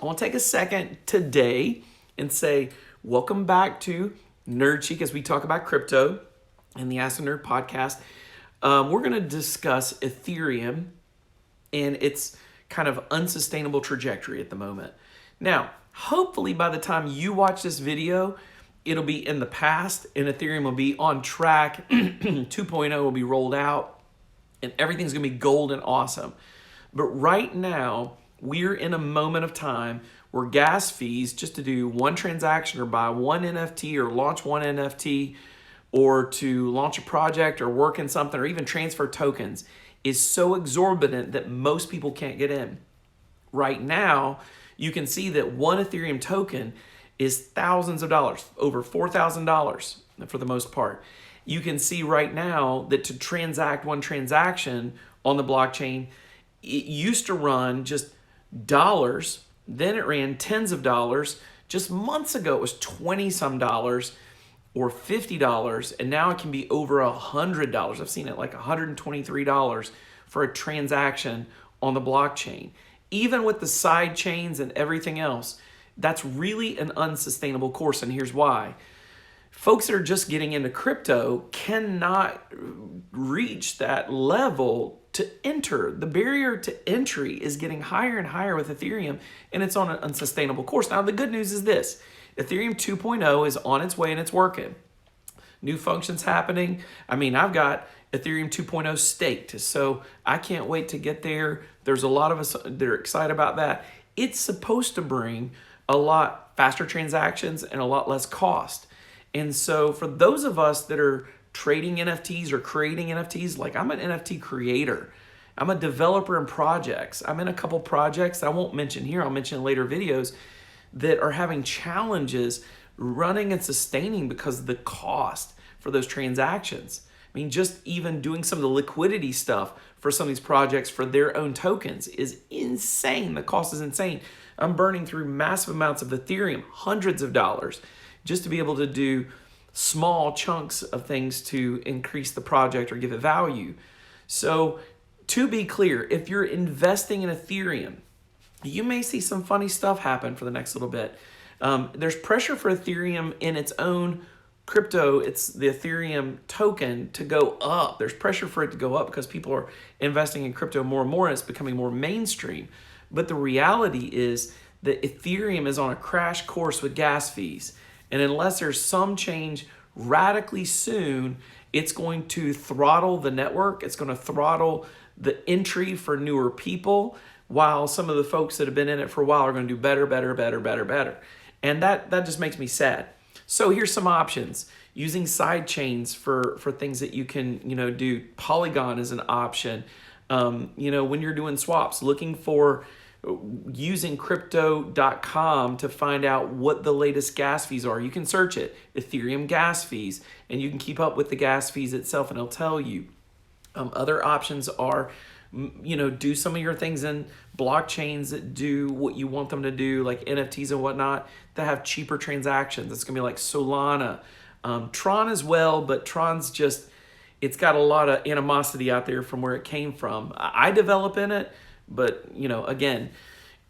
I want to take a second today and say, welcome back to Nerd Chic as we talk about crypto in the Ask a Nerd podcast. We're going to discuss Ethereum and its kind of unsustainable trajectory at the moment. Now, hopefully by the time you watch this video, it'll be in the past and Ethereum will be on track. 2.0 will be rolled out and everything's going to be gold and awesome. But right now, we're in a moment of time where gas fees, just to do one transaction or buy one NFT or launch one NFT or to launch a project or work in something or even transfer tokens, is so exorbitant that most people can't get in. Right now, you can see that one Ethereum token is thousands of dollars, over $4,000 for the most part. You can see right now that to transact one transaction on the blockchain, it used to run just dollars, then it ran tens of dollars. Just months ago, it was 20 some dollars or $50, and now it can be over $100. I've seen it like $123 for a transaction on the blockchain. Even with the side chains and everything else, that's really an unsustainable course, and here's why. Folks that are just getting into crypto cannot reach that level to enter. The barrier to entry is getting higher and higher with Ethereum, and it's on an unsustainable course. Now, the good news is this. Ethereum 2.0 is on its way and it's working. New functions happening. I mean, I've got Ethereum 2.0 staked, so I can't wait to get there. There's a lot of us that are excited about that. It's supposed to bring a lot faster transactions and a lot less cost. And so for those of us that are trading NFTs or creating NFTs, like I'm an NFT creator. I'm a developer in projects. I'm in a couple projects I won't mention here. I'll mention in later videos that are having challenges running and sustaining because of the cost for those transactions. I mean, just even doing some of the liquidity stuff for some of these projects for their own tokens is insane. The cost is insane. I'm burning through massive amounts of Ethereum, hundreds of dollars, just to be able to do small chunks of things to increase the project or give it value. So to be clear, if you're investing in Ethereum, you may see some funny stuff happen for the next little bit. There's pressure for Ethereum in its own crypto, it's the Ethereum token, to go up. There's pressure for it to go up because people are investing in crypto more and more and it's becoming more mainstream. But the reality is that Ethereum is on a crash course with gas fees. And unless there's some change radically soon, it's going to throttle the network. It's going to throttle the entry for newer people, while some of the folks that have been in it for a while are going to do better. And that just makes me sad. So here's some options. Using side chains for things that you can, do. Polygon is an option. When you're doing swaps, looking for using crypto.com to find out what the latest gas fees are. You can search it, Ethereum gas fees, and you can keep up with the gas fees itself and it'll tell you. Other options are, do some of your things in blockchains that do what you want them to do, like NFTs and whatnot, that have cheaper transactions. It's going to be like Solana, Tron as well, but Tron's it's got a lot of animosity out there from where it came from. I develop in it, but, again,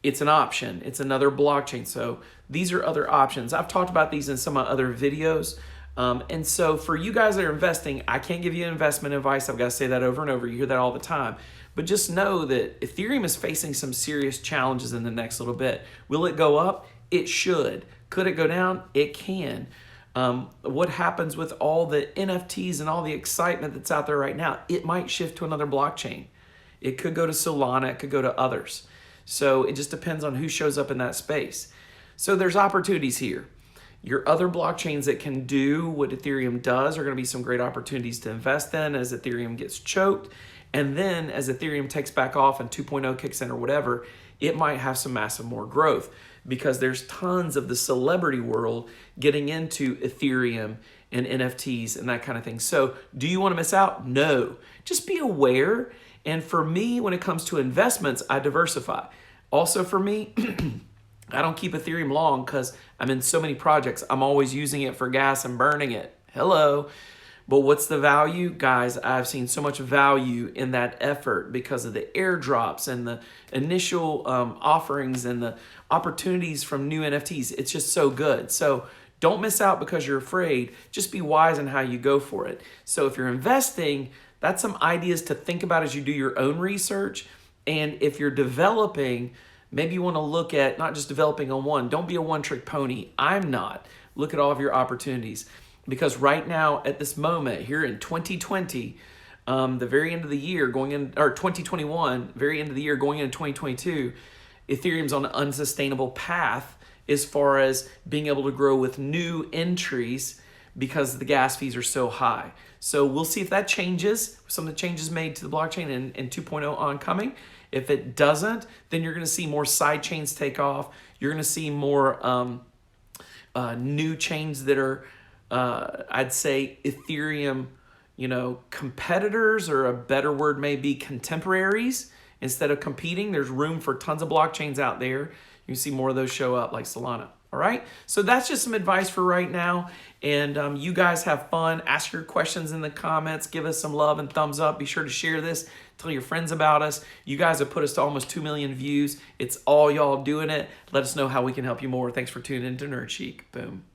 it's an option. It's another blockchain. So these are other options. I've talked about these in some of my other videos. And so for you guys that are investing, I can't give you investment advice. I've got to say that over and over. You hear that all the time. But just know that Ethereum is facing some serious challenges in the next little bit. Will it go up? It should. Could it go down? It can. What happens with all the NFTs and all the excitement that's out there right now? It might shift to another blockchain. It could go to Solana. It could go to others. So it just depends on who shows up in that space. So there's opportunities here. Your other blockchains that can do what Ethereum does are going to be some great opportunities to invest in as Ethereum gets choked. And then as Ethereum takes back off and 2.0 kicks in or whatever, it might have some massive more growth because there's tons of the celebrity world getting into Ethereum and NFTs and that kind of thing. So do you want to miss out? No. Just be aware. And for me, when it comes to investments, I diversify. Also for me, I don't keep Ethereum long because I'm in so many projects. I'm always using it for gas and burning it. Hello. But what's the value? Guys, I've seen so much value in that effort because of the airdrops and the initial offerings and the opportunities from new NFTs. It's just so good. So don't miss out because you're afraid. Just be wise in how you go for it. So if you're investing, that's some ideas to think about as you do your own research. And if you're developing, maybe you want to look at not just developing on one. Don't be a one-trick pony. I'm not. Look at all of your opportunities. Because right now, at this moment, here in 2020, the very end of the year, going in, or 2021, very end of the year, going into 2022, Ethereum's on an unsustainable path as far as being able to grow with new entries because the gas fees are so high. So we'll see if that changes, some of the changes made to the blockchain in 2.0 oncoming. If it doesn't, then you're going to see more side chains take off. You're going to see more new chains that are, I'd say, Ethereum, competitors, or a better word may be contemporaries. Instead of competing, there's room for tons of blockchains out there. You can see more of those show up like Solana. All right, so that's just some advice for right now. And you guys have fun. Ask your questions in the comments. Give us some love and thumbs up. Be sure to share this. Tell your friends about us. You guys have put us to almost 2 million views. It's all y'all doing it. Let us know how we can help you more. Thanks for tuning in to Nerd Chic. Boom.